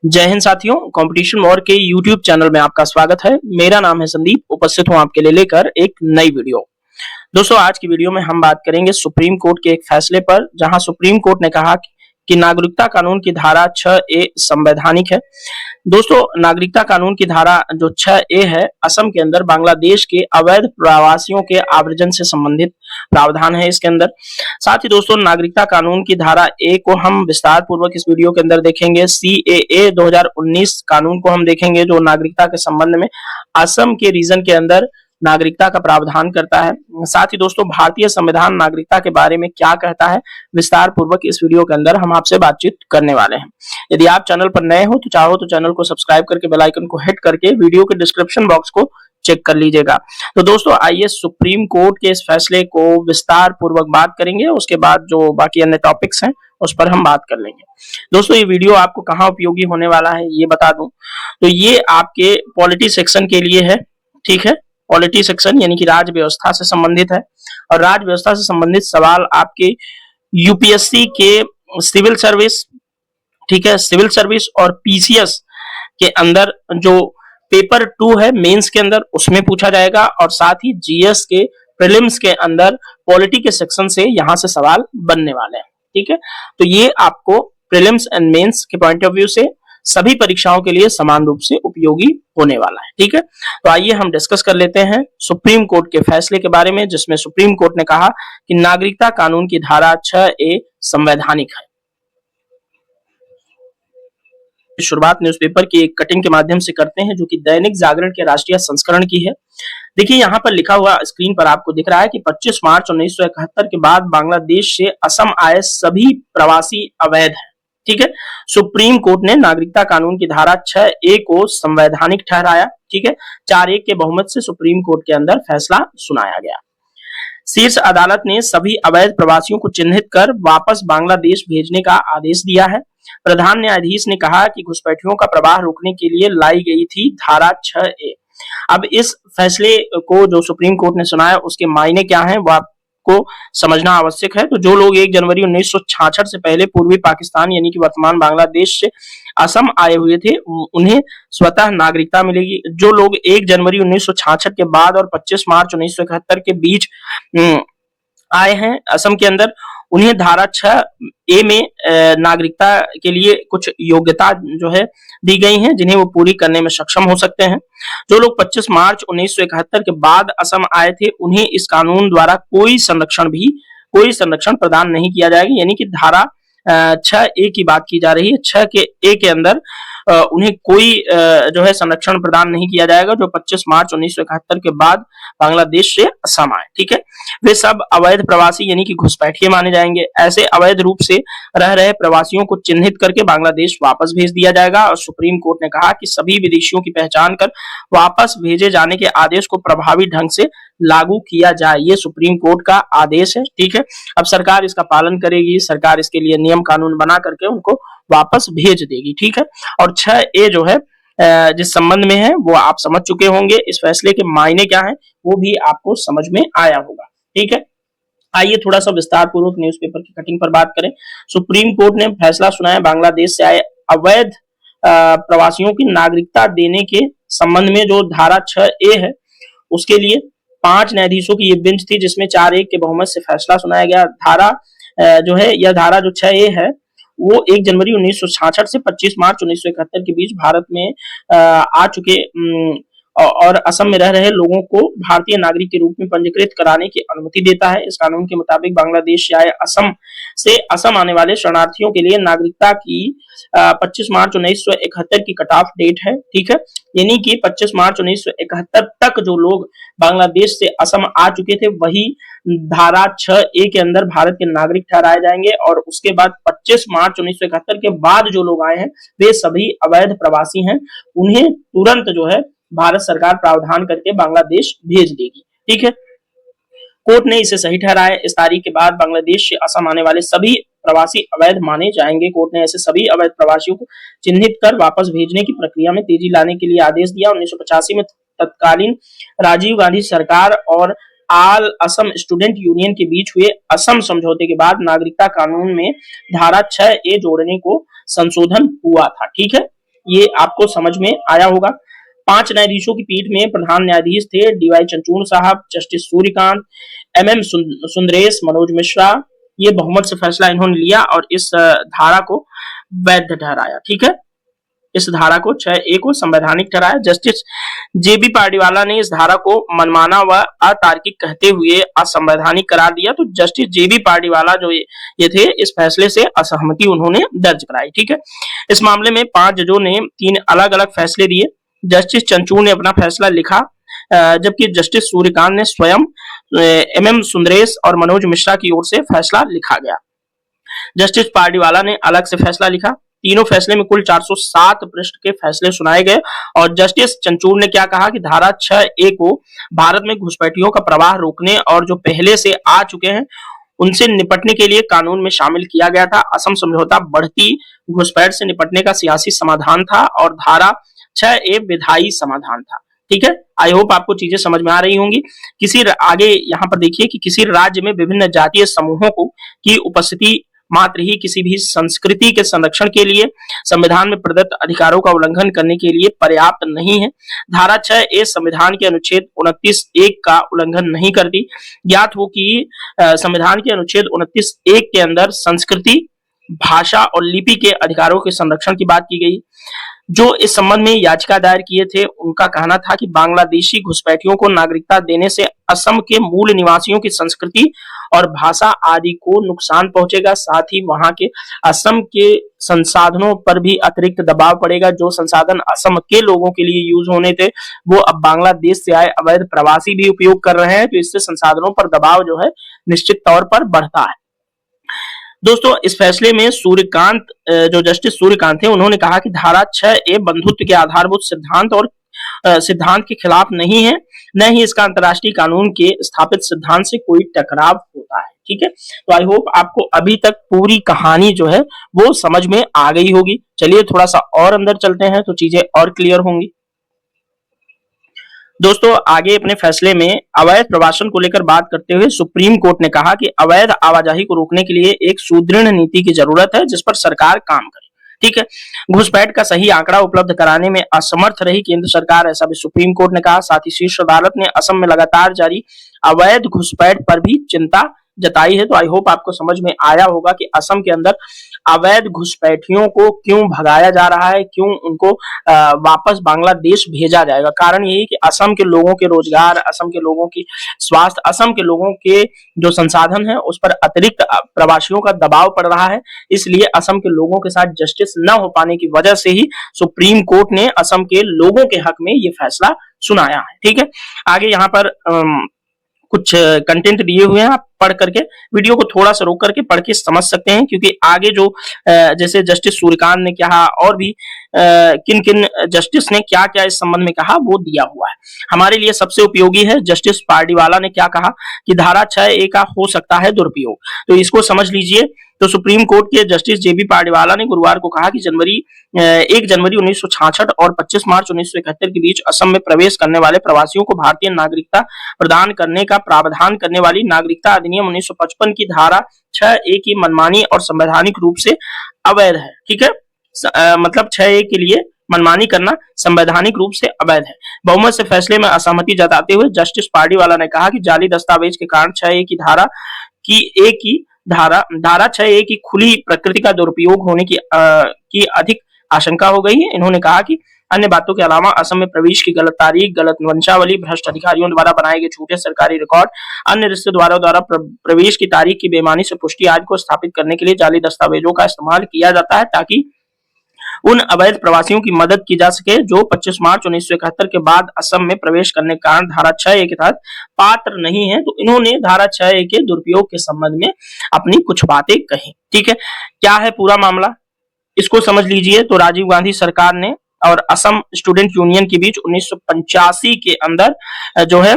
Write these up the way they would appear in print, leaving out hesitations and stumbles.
जय हिंद साथियों, competition war के यूट्यूब चैनल में आपका स्वागत है। मेरा नाम है संदीप, उपस्थित हूं आपके लिए लेकर एक नई वीडियो। दोस्तों, आज की वीडियो में हम बात करेंगे सुप्रीम कोर्ट के एक फैसले पर, जहां सुप्रीम कोर्ट ने कहा कि नागरिकता कानून की धारा 6A संवैधानिक है। दोस्तों, नागरिकता कानून की धारा जो 6A है, असम के अंदर बांग्लादेश के अवैध प्रवासियों के आव्रजन से संबंधित प्रावधान है इसके अंदर। साथ ही दोस्तों, नागरिकता कानून की धारा A को हम विस्तार पूर्वक इस वीडियो के अंदर देखेंगे। CAA 2019 कानून को हम देखेंगे, जो नागरिकता के संबंध में असम के रीजन के अंदर नागरिकता का प्रावधान करता है। साथ ही दोस्तों, भारतीय संविधान नागरिकता के बारे में क्या कहता है, विस्तार पूर्वक इस वीडियो के अंदर हम आपसे बातचीत करने वाले हैं। यदि आप चैनल पर नए हो तो चाहो तो चैनल को सब्सक्राइब करके बेल आइकन को हिट करके वीडियो के डिस्क्रिप्शन बॉक्स को चेक कर लीजिएगा। तो दोस्तों, आइए सुप्रीम कोर्ट के इस फैसले को विस्तार पूर्वक बात करेंगे। उसके बाद जो बाकी अन्य टॉपिक्स हैं उस पर हम बात कर लेंगे। दोस्तों, ये वीडियो आपको कहाँ उपयोगी होने वाला है ये बता दूं तो ये आपके पॉलिटी सेक्शन के लिए है। ठीक है, पॉलिटी सेक्शन यानी कि राज्य व्यवस्था से संबंधित है, और राज्य व्यवस्था से संबंधित सवाल आपके यूपीएससी के सिविल सर्विस, ठीक है, सिविल सर्विस और पीसीएस के अंदर जो पेपर 2 है मेंस के अंदर, उसमें पूछा जाएगा। और साथ ही जीएस के प्रीलिम्स के अंदर पॉलिटी के सेक्शन से यहां से सवाल बनने वाले हैं। ठीक है, तो ये आपको प्रीलिम्स एंड मेंस के पॉइंट ऑफ व्यू से सभी परीक्षाओं के लिए समान रूप से उपयोगी होने वाला है। ठीक है, तो आइए हम डिस्कस कर लेते हैं सुप्रीम कोर्ट के फैसले के बारे में, जिसमें सुप्रीम कोर्ट ने कहा कि नागरिकता कानून की धारा 6A संवैधानिक है। शुरुआत न्यूज़पेपर की एक कटिंग के माध्यम से करते हैं, जो कि दैनिक जागरण के राष्ट्रीय संस्करण की है। देखिए, यहाँ पर लिखा हुआ स्क्रीन पर आपको दिख रहा है कि 25 मार्च 1971 के बाद बांग्लादेश से असम आए सभी प्रवासी अवैध हैं। ठीक है, सुप्रीम कोर्ट ने नागरिकता कानून की धारा 6A को संवैधानिक ठहराया। ठीक है, 4-1 के बहुमत से सुप्रीम कोर्ट के अंदर फैसला सुनाया गया। शीर्ष अदालत ने सभी अवैध प्रवासियों को चिन्हित कर वापस बांग्लादेश भेजने का आदेश दिया है। प्रधान न्यायाधीश ने कहा कि घुसपैठियों का प्रवाह रोकने के लिए लाई गई थी धारा 6A। अब इस फैसले को जो सुप्रीम कोर्ट ने सुनाया, उसके मायने क्या हैं वो आपको समझना आवश्यक है। तो जो लोग 1 जनवरी 1966 से पहले पूर्वी पाकिस्तान यानी कि वर्तमान बांग्लादेश से असम आए हुए थे, उन्हें स्वतः नागरिकता मिलेगी। जो लोग 1 जनवरी 1966 के बाद और 25 मार्च 1971 के बीच आए हैं असम के अंदर, उन्हें धारा 6A में नागरिकता के लिए कुछ योग्यता जो है दी गई हैं, जिन्हें वो पूरी करने में सक्षम हो सकते हैं। जो लोग 25 मार्च 1971 के बाद असम आए थे, उन्हें इस कानून द्वारा कोई संरक्षण प्रदान नहीं किया जाएगा। यानी कि धारा 6A की बात की जा रही है। 6A के अंदर उन्हें कोई जो है संरक्षण प्रदान नहीं किया जाएगा जो 25 मार्च 1971 के बाद बांग्लादेश से असम आए। ठीक है, वे सब अवैध प्रवासी यानी कि घुसपैठिए माने जाएंगे। ऐसे अवैध रूप से रह रहे प्रवासियों को चिन्हित करके बांग्लादेश वापस भेज दिया जाएगा। और सुप्रीम कोर्ट ने कहा कि सभी विदेशियों की पहचान कर वापस भेजे जाने के आदेश को प्रभावी ढंग से लागू किया जाए। ये सुप्रीम कोर्ट का आदेश है। ठीक है, अब सरकार इसका पालन करेगी, सरकार इसके लिए नियम कानून बना करके उनको वापस भेज देगी। ठीक है, और 6A जो है जिस संबंध में है वो आप समझ चुके होंगे। इस फैसले के मायने क्या है वो भी आपको समझ में आया होगा। ठीक है, आइए थोड़ा सा विस्तार पूर्वक न्यूज़पेपर की कटिंग पर बात करें। सुप्रीम कोर्ट ने फैसला सुनाया बांग्लादेश से आए अवैध प्रवासियों की नागरिकता देने के संबंध में। जो धारा 6A है उसके लिए 5 न्यायाधीशों की ये बेंच थी, जिसमें 4-1 के बहुमत से फैसला सुनाया गया। धारा जो है, यह धारा जो 6A है वो 1 जनवरी 1966 से 25 मार्च 1971 के बीच भारत में आ चुके और असम में रह रहे लोगों को भारतीय नागरिक के रूप में पंजीकृत कराने की अनुमति देता है। इस कानून के मुताबिक बांग्लादेश से आए असम आने वाले शरणार्थियों के लिए नागरिकता की 25 मार्च 1971 की कट ऑफ डेट है। ठीक है, यानी कि 25 मार्च 1971 तक जो लोग बांग्लादेश से असम आ चुके थे, वही धारा 6A के अंदर भारत के नागरिक ठहराए जाएंगे। और उसके बाद 25 मार्च 1971 के बाद जो लोग आए हैं वे सभी अवैध प्रवासी हैं। उन्हें तुरंत जो है भारत सरकार प्रावधान करके बांग्लादेश भेज देगी। ठीक है, कोर्ट ने इसे सही ठहराया। इस तारीख के बाद बांग्लादेश से असम आने वाले सभी प्रवासी अवैध माने जाएंगे। कोर्ट ने ऐसे सभी अवैध प्रवासियों को चिन्हित कर वापस भेजने की प्रक्रिया में तेजी लाने के लिए आदेश दिया। 1985 में तत्कालीन राजीव गांधी सरकार और आल असम स्टूडेंट यूनियन के बीच हुए असम समझौते के बाद नागरिकता कानून में धारा 6A जोड़ने को संशोधन हुआ था। ठीक है, ये आपको समझ में आया होगा। 5 न्यायाधीशों की पीठ में प्रधान न्यायाधीश थे डीवाई चंद्रचूड़ साहब, जस्टिस सूर्यकांत, एमएम सुंदरेश, मनोज मिश्रा। ये बहुमत से फैसला इन्होंने लिया और इस धारा को वैध ठहराया। ठीक है, इस धारा को 6A को संवैधानिक ठहराया। जस्टिस जेबी पार्डीवाला ने इस धारा को मनमाना व अतार्किक कहते हुए असंवैधानिक करार दिया। तो जस्टिस जेबी पार्डीवाला जो ये थे, इस फैसले से असहमति उन्होंने दर्ज कराई। ठीक है, इस मामले में 5 जजों ने 3 अलग अलग फैसले दिए। जस्टिस चंद्रचूड़ ने अपना फैसला लिखा, जबकि जस्टिस सूर्यकांत ने स्वयं, एमएम सुंदरेश और मनोज मिश्रा की ओर से फैसला लिखा गया। जस्टिस पार्डीवाला ने अलग से फैसला लिखा। तीनों फैसले में कुल 407 पृष्ठ के फैसले सुनाए गए और जस्टिस चंद्रचूड़ ने क्या कहा कि धारा 6A को भारत में घुसपैठियों का प्रवाह रोकने और जो पहले से आ चुके हैं उनसे निपटने के लिए कानून में शामिल किया गया था। असम समझौता बढ़ती घुसपैठ से निपटने का सियासी समाधान था और धारा 6A विधायी समाधान था। ठीक है, आई होप आपको चीजें समझ में आ रही होंगी। आगे यहाँ पर देखिए कि किसी राज्य में विभिन्न जातीय समूहों की उपस्थिति मात्र ही किसी भी संस्कृति के संरक्षण के लिए संविधान में प्रदत्त अधिकारों का उल्लंघन करने के लिए पर्याप्त नहीं है। धारा 6A संविधान के अनुच्छेद 29(1) का उल्लंघन नहीं करती। ज्ञात हो कि संविधान के अनुच्छेद 29(1) के अंदर संस्कृति, भाषा और लिपि के अधिकारों के संरक्षण की बात की गई। जो इस संबंध में याचिका दायर किए थे उनका कहना था कि बांग्लादेशी घुसपैठियों को नागरिकता देने से असम के मूल निवासियों की संस्कृति और भाषा आदि को नुकसान पहुंचेगा, साथ ही वहां के असम के संसाधनों पर भी अतिरिक्त दबाव पड़ेगा। जो संसाधन असम के लोगों के लिए यूज होने थे वो अब बांग्लादेश से आए अवैध प्रवासी भी उपयोग कर रहे हैं, तो इससे संसाधनों पर दबाव जो है निश्चित तौर पर बढ़ता है। दोस्तों, इस फैसले में सूर्यकांत, जो जस्टिस सूर्यकांत थे, उन्होंने कहा कि धारा 6A बंधुत्व के आधारभूत सिद्धांत के खिलाफ नहीं है, न ही इसका अंतर्राष्ट्रीय कानून के स्थापित सिद्धांत से कोई टकराव होता है। ठीक है, तो आई होप आपको अभी तक पूरी कहानी जो है वो समझ में आ गई होगी। चलिए थोड़ा सा और अंदर चलते हैं तो चीजें और क्लियर होंगी। दोस्तों, आगे अपने फैसले में अवैध प्रवासन को लेकर बात करते हुए सुप्रीम कोर्ट ने कहा कि अवैध आवाजाही को रोकने के लिए एक सुदृढ़ नीति की जरूरत है जिस पर सरकार काम करे। ठीक है, घुसपैठ का सही आंकड़ा उपलब्ध कराने में असमर्थ रही केंद्र सरकार, ऐसा भी सुप्रीम कोर्ट ने कहा। साथ ही शीर्ष अदालत ने असम में लगातार जारी अवैध घुसपैठ पर भी चिंता जताई है। तो आई होप आपको समझ में आया होगा कि असम के अंदर अवैध घुसपैठियों को क्यों भगाया जा रहा है, क्यों उनको वापस बांग्लादेश भेजा जाएगा। कारण यही कि असम के लोगों के रोजगार, असम के लोगों की स्वास्थ्य, असम के लोगों के जो संसाधन है उस पर अतिरिक्त प्रवासियों का दबाव पड़ रहा है। इसलिए असम के लोगों के साथ जस्टिस न हो पाने की वजह से ही सुप्रीम कोर्ट ने असम के लोगों के हक में ये फैसला सुनाया है। ठीक है, आगे यहाँ पर कुछ कंटेंट दिए हुए हैं, आप पढ़ करके वीडियो को थोड़ा सा रोक करके पढ़ के समझ सकते हैं, क्योंकि आगे जो जैसे जस्टिस सूर्यकांत ने कहा और भी किन किन जस्टिस ने क्या क्या इस संबंध में कहा वो दिया हुआ है। हमारे लिए सबसे उपयोगी है जस्टिस पार्डीवाला ने क्या कहा कि धारा 6A का हो सकता है दुरुपयोग, तो इसको समझ लीजिए। तो सुप्रीम कोर्ट के जस्टिस जेबी पार्डीवाला ने गुरुवार को कहा कि 1 जनवरी 1966 और 25 मार्च 1971 के बीच असम में प्रवेश करने वाले प्रवासियों को भारतीय नागरिकता प्रदान करने का प्रावधान करने वाली नागरिकता अधिनियम 1955 की धारा 6A की मनमानी और संवैधानिक रूप से अवैध है। ठीक है, मतलब 6A के लिए मनमानी करना संवैधानिक रूप से अवैध है। बहुमत से फैसले में असहमति जताते हुए जस्टिस पार्डीवाला ने कहा कि जाली दस्तावेज के कारण 6A की धारा 6A की खुली प्रकृति का दुरुपयोग होने की अधिक आशंका हो गई है। इन्होंने कहा कि अन्य बातों के अलावा असम में प्रवेश की गलत तारीख, गलत वंशावली, भ्रष्ट अधिकारियों द्वारा बनाए गए झूठे सरकारी रिकॉर्ड, अन्य रिश्तेदारों द्वारा प्रवेश की तारीख की बेईमानी से पुष्टि आदि को स्थापित करने के लिए जाली दस्तावेजों का इस्तेमाल किया जाता है ताकि उन अवैध प्रवासियों की मदद की जा सके जो 25 मार्च 1971 के बाद असम में प्रवेश करने के कारण धारा 6A के तहत पात्र नहीं है। तो इन्होंने धारा 6A के दुरुपयोग के संबंध में अपनी कुछ बातें कही। ठीक है, क्या है पूरा मामला इसको समझ लीजिए। तो राजीव गांधी सरकार ने और असम स्टूडेंट यूनियन के बीच 1985 के अंदर जो है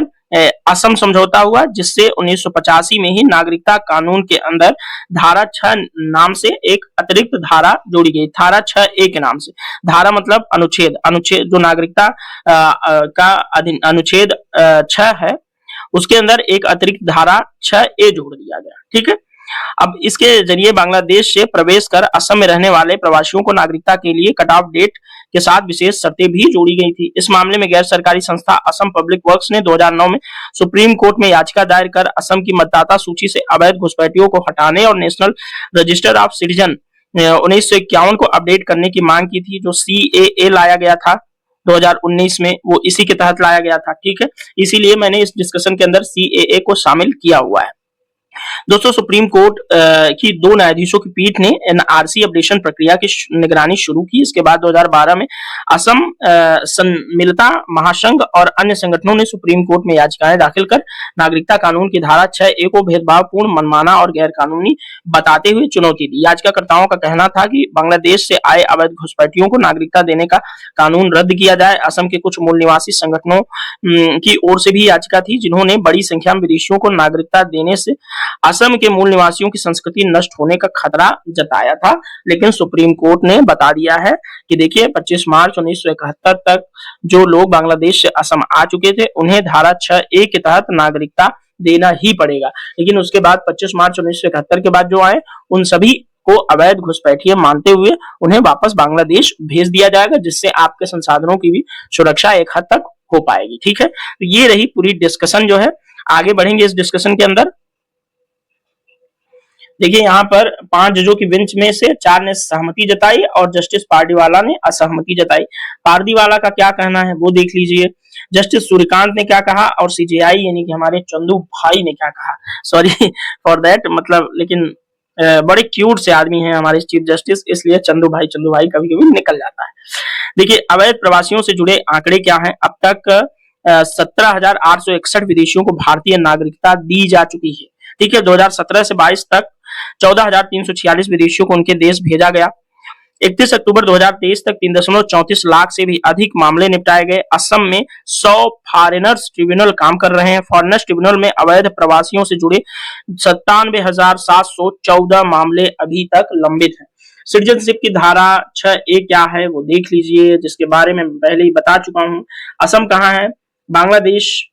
असम समझौता हुआ, जिससे 1985 में ही नागरिकता कानून के अंदर धारा 6 नाम से एक अतिरिक्त धारा जोड़ी गई, धारा 6A के नाम से। धारा मतलब अनुच्छेद जो नागरिकता का अनुच्छेद 6 है उसके अंदर एक अतिरिक्त धारा 6A जोड़ दिया गया। ठीक है, अब इसके जरिए बांग्लादेश से प्रवेश कर असम में रहने वाले प्रवासियों को नागरिकता के लिए कट ऑफ डेट के साथ विशेष शर्तें भी जोड़ी गई थी। इस मामले में गैर सरकारी संस्था असम पब्लिक वर्क्स ने 2009 में सुप्रीम कोर्ट में याचिका दायर कर असम की मतदाता सूची से अवैध घुसपैठियों को हटाने और नेशनल रजिस्टर ऑफ सिटीजन 1951 को अपडेट करने की मांग की थी। जो CAA लाया गया था 2019 में, वो इसी के तहत लाया गया था। ठीक है, इसीलिए मैंने इस डिस्कशन के अंदर CAA को शामिल किया हुआ है। दोस्तों, सुप्रीम कोर्ट की 2 न्यायाधीशों की पीठ ने NRC अपडेशन प्रक्रिया की निगरानी शुरू की। इसके बाद 2012 में असम सम्मिलिता महासंघ और अन्य संगठनों ने सुप्रीम कोर्ट में याचिकाएं दाखिल कर नागरिकता कानून की धारा 6A को भेदभावपूर्ण, मनमाना और गैर कानूनी बताते हुए चुनौती दी। याचिकाकर्ताओं का कहना था कि बांग्लादेश से आए अवैध घुसपैठियों को नागरिकता देने का कानून रद्द किया जाए। असम के कुछ मूल निवासी संगठनों की ओर से भी याचिका थी, जिन्होंने बड़ी संख्या में विदेशियों को नागरिकता देने से असम के मूल निवासियों की संस्कृति नष्ट होने का खतरा जताया था। लेकिन सुप्रीम कोर्ट ने बता दिया है कि देखिए 25 मार्च 1971 तक जो लोग बांग्लादेश से असम आ चुके थे, उन्हें धारा 6A के तहत नागरिकता देना ही पड़ेगा। लेकिन उसके बाद 25 मार्च 1971 के बाद जो आए, उन सभी को अवैध घुसपैठिए मानते हुए उन्हें वापस बांग्लादेश भेज दिया जाएगा, जिससे आपके संसाधनों की भी सुरक्षा एक हद तक हो पाएगी। ठीक है, तो ये रही पूरी डिस्कशन जो है। आगे बढ़ेंगे इस डिस्कशन के अंदर। देखिए यहाँ पर 5 जजों की बेंच में से 4 ने सहमति जताई और जस्टिस पारदीवाला ने असहमति जताई। पारदीवाला का क्या कहना है वो देख लीजिए। जस्टिस सूर्यकांत ने क्या कहा और CJI यानी कि हमारे चंदू भाई ने क्या कहा। सॉरी फॉर दैट, मतलब लेकिन बड़े क्यूट से आदमी हैं हमारे चीफ जस्टिस, इसलिए चंदू भाई कभी कभी निकल जाता है। देखिए अवैध प्रवासियों से जुड़े आंकड़े क्या हैं। अब तक 17,861 विदेशियों को भारतीय नागरिकता दी जा चुकी है। ठीक है, 2017 से 22 तक 14,346 विदेशियों को उनके देश भेजा गया। 31 अक्टूबर 2023 तक 3.34 लाख से भी अधिक मामले निपटाए गए। असम में 100 फॉरेनर्स ट्रिब्यूनल काम कर रहे हैं। फॉरेनर्स ट्रिब्यूनल में अवैध प्रवासियों से जुड़े 97,714 मामले अभी तक लंबित हैं। सिटीजनशिप की धारा 6A क्या है वो देख लीजिए, जिसके बारे में पहले ही बता चुका हूं। असम कहाँ है, बांग्लादेश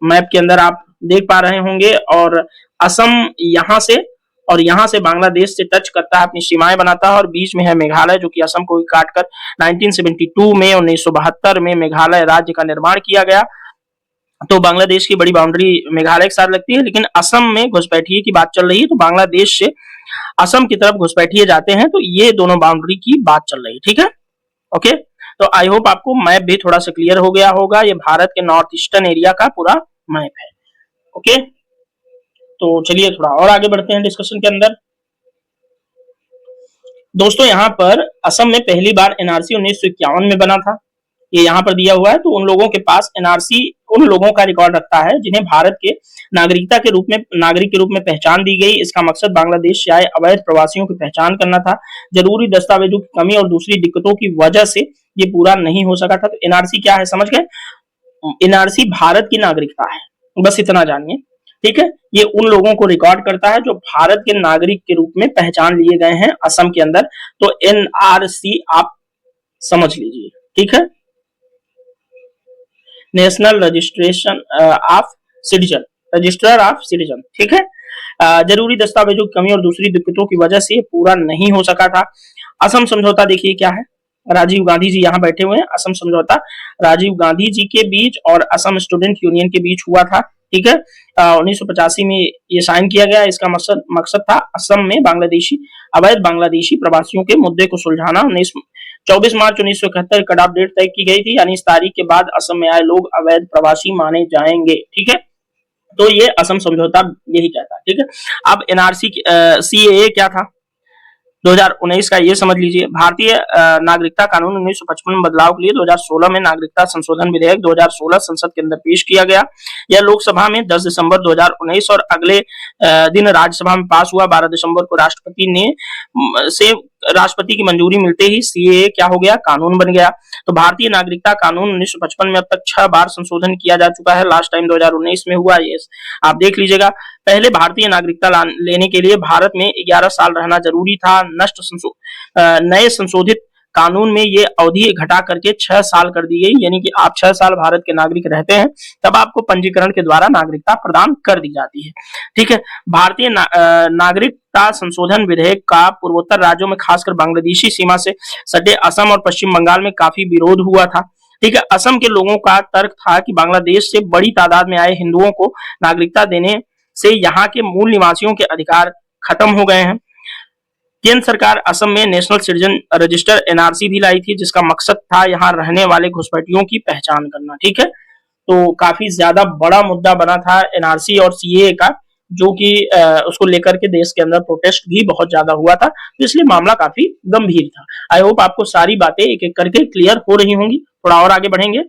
मैप के अंदर आप देख पा रहे होंगे, और असम यहां से और यहां से बांग्लादेश से टच करता है, अपनी सीमाएं बनाता है, और बीच में है मेघालय, जो कि असम को काटकर 1972 में 1972 में मेघालय राज्य का निर्माण किया गया। तो बांग्लादेश की बड़ी बाउंड्री मेघालय के साथ लगती है। लेकिन असम में घुसपैठिए की बात चल रही है, तो बांग्लादेश से असम की तरफ घुसपैठिए जाते हैं, तो ये दोनों बाउंड्री की बात चल रही है। ठीक है, ओके। तो आई होप आपको मैप भी थोड़ा सा क्लियर हो गया होगा। ये भारत के नॉर्थ ईस्टर्न एरिया का पूरा मैप है। ओके, तो चलिए थोड़ा और आगे बढ़ते हैं डिस्कशन के अंदर। दोस्तों यहाँ पर असम में पहली बार NRC 1951 में बना था, ये यहाँ पर दिया हुआ है। तो उन लोगों के पास NRC उन लोगों का रिकॉर्ड रखता है जिन्हें भारत के नागरिक के रूप में पहचान दी गई। इसका मकसद बांग्लादेश से आए अवैध प्रवासियों की पहचान करना था। जरूरी दस्तावेजों की कमी और दूसरी दिक्कतों की वजह से ये पूरा नहीं हो सका था। तो NRC क्या है समझ गए, NRC भारत की नागरिकता है, बस इतना जानिए। ठीक है, ये उन लोगों को रिकॉर्ड करता है जो भारत के नागरिक के रूप में पहचान लिए गए हैं असम के अंदर। तो NRC आप समझ लीजिए। ठीक है, national registration of citizen, register of citizen. ठीक है, जरूरी दस्तावेजों की कमी और दूसरी दिक्कतों की वजह से पूरा नहीं हो सका था। असम समझौता देखिए क्या है, राजीव गांधी जी यहाँ बैठे हुए हैं। असम समझौता राजीव गांधी जी के बीच और असम स्टूडेंट यूनियन के बीच हुआ था। ठीक है, 1985 में ये साइन किया गया। इसका मकसद था असम में अवैध बांग्लादेशी प्रवासियों के मुद्दे को सुलझाना। 24 मार्च 1971 कट-ऑफ डेट तय की गई थी, यानी इस तारीख के बाद असम में आए लोग अवैध प्रवासी माने जाएंगे। ठीक है, तो ये असम समझौता यही कहता है। ठीक है, अब NRC CAA क्या था 2019 का, ये समझ लीजिए। भारतीय नागरिकता कानून 1955 में बदलाव के लिए 2016 में नागरिकता संशोधन विधेयक 2016 संसद के अंदर पेश किया गया। यह लोकसभा में 10 दिसंबर 2019 और अगले दिन राज्यसभा में पास हुआ। 12 दिसंबर को राष्ट्रपति की मंजूरी मिलते ही CAA क्या हो गया, कानून बन गया। तो भारतीय नागरिकता कानून 1955 में अब तक 6 बार संशोधन किया जा चुका है। लास्ट टाइम 2019 में हुआ, ये आप देख लीजिएगा। पहले भारतीय नागरिकता लेने के लिए भारत में 11 साल रहना जरूरी था। नए संशोधित कानून में ये अवधि घटा करके 6 साल कर दी गई, यानी कि आप 6 साल भारत के नागरिक रहते हैं तब आपको पंजीकरण के द्वारा नागरिकता प्रदान कर दी जाती है। ठीक है, भारतीय नागरिकता संशोधन विधेयक का पूर्वोत्तर राज्यों में खासकर बांग्लादेशी सीमा से सटे असम और पश्चिम बंगाल में काफी विरोध हुआ था। ठीक है, असम के लोगों का तर्क था कि बांग्लादेश से बड़ी तादाद में आए हिंदुओं को नागरिकता देने से यहाँ के मूल निवासियों के अधिकार खत्म हो गए हैं। केंद्र सरकार असम में नेशनल सिटीजन रजिस्टर एनआरसी भी लाई थी, जिसका मकसद था यहाँ रहने वाले घुसपैठियों की पहचान करना। ठीक है, तो काफी ज्यादा बड़ा मुद्दा बना था एनआरसी और सीएए का, जो कि उसको लेकर के देश के अंदर प्रोटेस्ट भी बहुत ज्यादा हुआ था, तो इसलिए मामला काफी गंभीर था। आई होप आपको सारी बातें एक एक करके क्लियर हो रही होंगी। थोड़ा और आगे बढ़ेंगे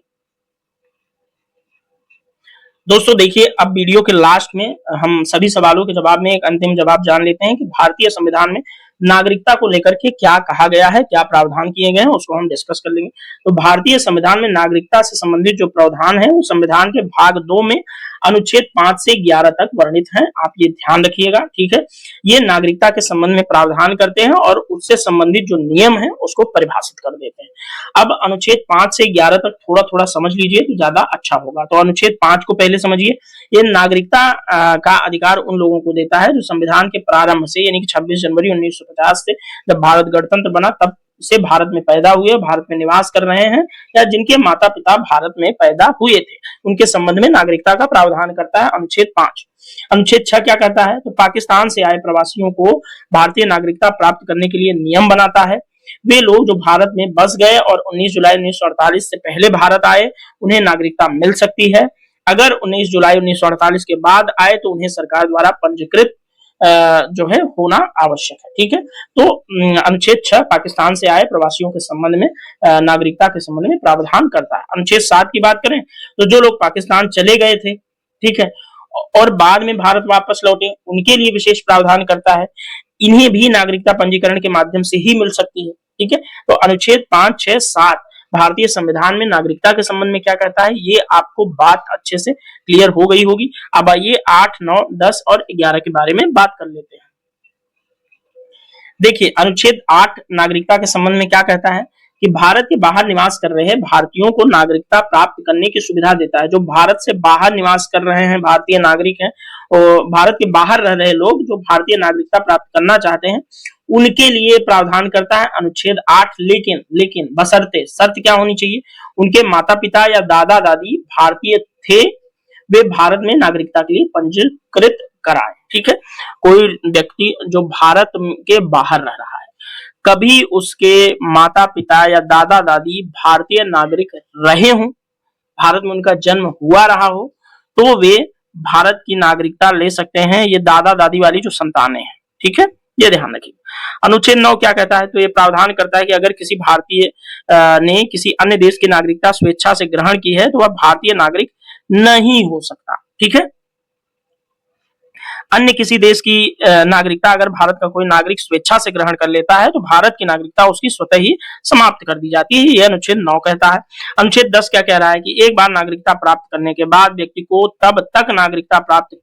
दोस्तों। देखिए, अब वीडियो के लास्ट में हम सभी सवालों के जवाब में एक अंतिम जवाब जान लेते हैं कि भारतीय संविधान में नागरिकता को लेकर के क्या कहा गया है, क्या प्रावधान किए गए हैं, उसको हम डिस्कस कर लेंगे। तो भारतीय संविधान में नागरिकता से संबंधित जो प्रावधान है वो संविधान के भाग 2 में अनुच्छेद 5 से 11 तक वर्णित हैं, आप ये ध्यान रखिएगा। ठीक है, ये नागरिकता के संबंध में प्रावधान करते हैं और उससे संबंधित जो नियम है उसको परिभाषित कर देते हैं। अब अनुच्छेद 5 से 11 तक थोड़ा थोड़ा समझ लीजिए तो ज्यादा अच्छा होगा। तो अनुच्छेद 5 को पहले समझिए। ये नागरिकता का अधिकार उन लोगों को देता है जो संविधान के प्रारंभ से, यानी कि 26 जनवरी 1950 से जब भारत गणतंत्र बना तब से भारत में पैदा हुए, भारत में निवास कर रहे हैं, या जिनके माता पिता भारत में पैदा हुए थे, उनके संबंध में नागरिकता का प्रावधान करता है अनुच्छेद 5। अनुच्छेद 6 क्या कहता है? तो पाकिस्तान से आए प्रवासियों को भारतीय नागरिकता प्राप्त करने के लिए नियम बनाता है। वे लोग जो भारत में बस गए और 19 जुलाई 1948 से पहले भारत आए, उन्हें नागरिकता मिल सकती है। अगर 19 जुलाई 1948 के बाद आए तो उन्हें सरकार द्वारा पंजीकृत जो है होना आवश्यक है। ठीक है, तो अनुच्छेद 6 पाकिस्तान से आए प्रवासियों के संबंध में नागरिकता के संबंध में प्रावधान करता है। अनुच्छेद 7 की बात करें तो जो लोग पाकिस्तान चले गए थे, ठीक है, और बाद में भारत वापस लौटे, उनके लिए विशेष प्रावधान करता है। इन्हें भी नागरिकता पंजीकरण के माध्यम से ही मिल सकती है। ठीक है, तो अनुच्छेद 5, 6, 7 भारतीय संविधान में नागरिकता के संबंध में क्या कहता है, ये आपको बात अच्छे से क्लियर हो गई होगी। अब आइए 8, 9, 10 और 11 के बारे में बात कर लेते हैं। देखिए, अनुच्छेद 8 नागरिकता के संबंध में क्या कहता है कि भारत के बाहर निवास कर रहे भारतीयों को नागरिकता प्राप्त करने की सुविधा देता है। जो भारत से बाहर निवास कर रहे हैं भारतीय नागरिक हैं, और भारत के बाहर रह रहे लोग जो भारतीय नागरिकता प्राप्त करना चाहते हैं, उनके लिए प्रावधान करता है अनुच्छेद 8। लेकिन बशर्ते, शर्त क्या होनी चाहिए, उनके माता पिता या दादा दादी भारतीय थे, वे भारत में नागरिकता के लिए पंजीकृत कराए। ठीक है, कोई व्यक्ति जो भारत के बाहर रह रहा है, कभी उसके माता पिता या दादा दादी भारतीय नागरिक रहे हों, भारत में उनका जन्म हुआ रहा हो, तो वे भारत की नागरिकता ले सकते हैं, ये दादा दादी वाली जो संतानें हैं। ठीक है, ये ध्यान रखिए। अनुच्छेद 9 क्या कहता है, तो ये प्रावधान करता है कि अगर किसी भारतीय ने किसी अन्य देश की नागरिकता स्वेच्छा से ग्रहण की है तो वह भारतीय नागरिक नहीं हो सकता। ठीक है, अन्य किसी देश की नागरिकता अगर भारत का कोई नागरिक स्वेच्छा से ग्रहण कर लेता है तो भारत की नागरिकता उसकी स्वतः ही समाप्त कर दी जाती है, यह अनुच्छेद 9 कहता है। अनुच्छेद 10 क्या कह रहा है कि एक बार नागरिकता प्राप्त करने के बाद व्यक्ति को तब तक नागरिकता प्राप्त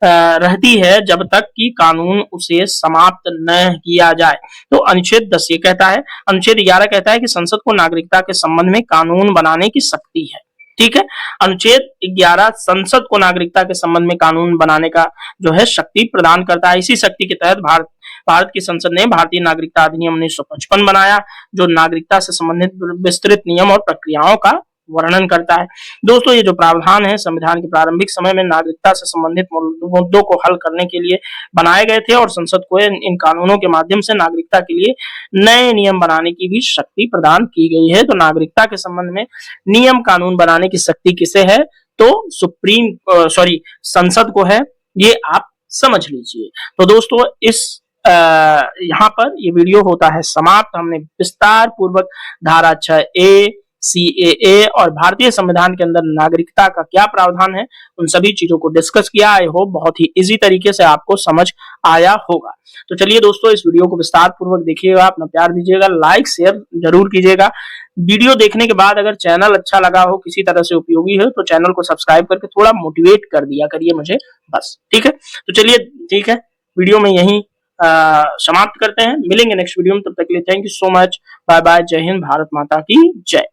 रहती है जब तक कि कानून उसे समाप्त न किया जाए। तो अनुच्छेद 10 ये कहता है। अनुच्छेद 11 कहता है कि संसद को नागरिकता के संबंध में कानून बनाने की शक्ति है। ठीक है, अनुच्छेद 11 संसद को नागरिकता के संबंध में कानून बनाने का जो है शक्ति प्रदान करता है। इसी शक्ति के तहत भारत की संसद ने भारतीय नागरिकता अधिनियम 1955 बनाया, जो नागरिकता से संबंधित विस्तृत नियम और प्रक्रियाओं का वर्णन करता है। दोस्तों, ये जो प्रावधान है संविधान के प्रारंभिक समय में नागरिकता से संबंधित मुद्दों को हल करने के लिए बनाए गए थे, और संसद को इन कानूनों के माध्यम से नागरिकता के लिए नए नियम बनाने की भी शक्ति प्रदान की गई है। तो नागरिकता के संबंध में नियम कानून बनाने की शक्ति किसे है, तो संसद को है, ये आप समझ लीजिए। तो दोस्तों, इस यहाँ पर ये वीडियो होता है समाप्त। हमने विस्तार पूर्वक धारा 6A, CAA और भारतीय संविधान के अंदर नागरिकता का क्या प्रावधान है, उन सभी चीजों को डिस्कस किया। आई होप बहुत ही इजी तरीके से आपको समझ आया होगा। तो चलिए दोस्तों, इस वीडियो को विस्तार पूर्वक देखिएगा, अपना प्यार दीजिएगा, लाइक शेयर जरूर कीजिएगा। वीडियो देखने के बाद अगर चैनल अच्छा लगा हो, किसी तरह से उपयोगी हो, तो चैनल को सब्सक्राइब करके थोड़ा मोटिवेट कर दिया करिए मुझे, बस। ठीक है, तो चलिए, ठीक है, वीडियो में यही समाप्त करते हैं। मिलेंगे नेक्स्ट वीडियो में, तब तक के लिए thank you so much. Bye bye, जय हिंद, भारत माता की जय।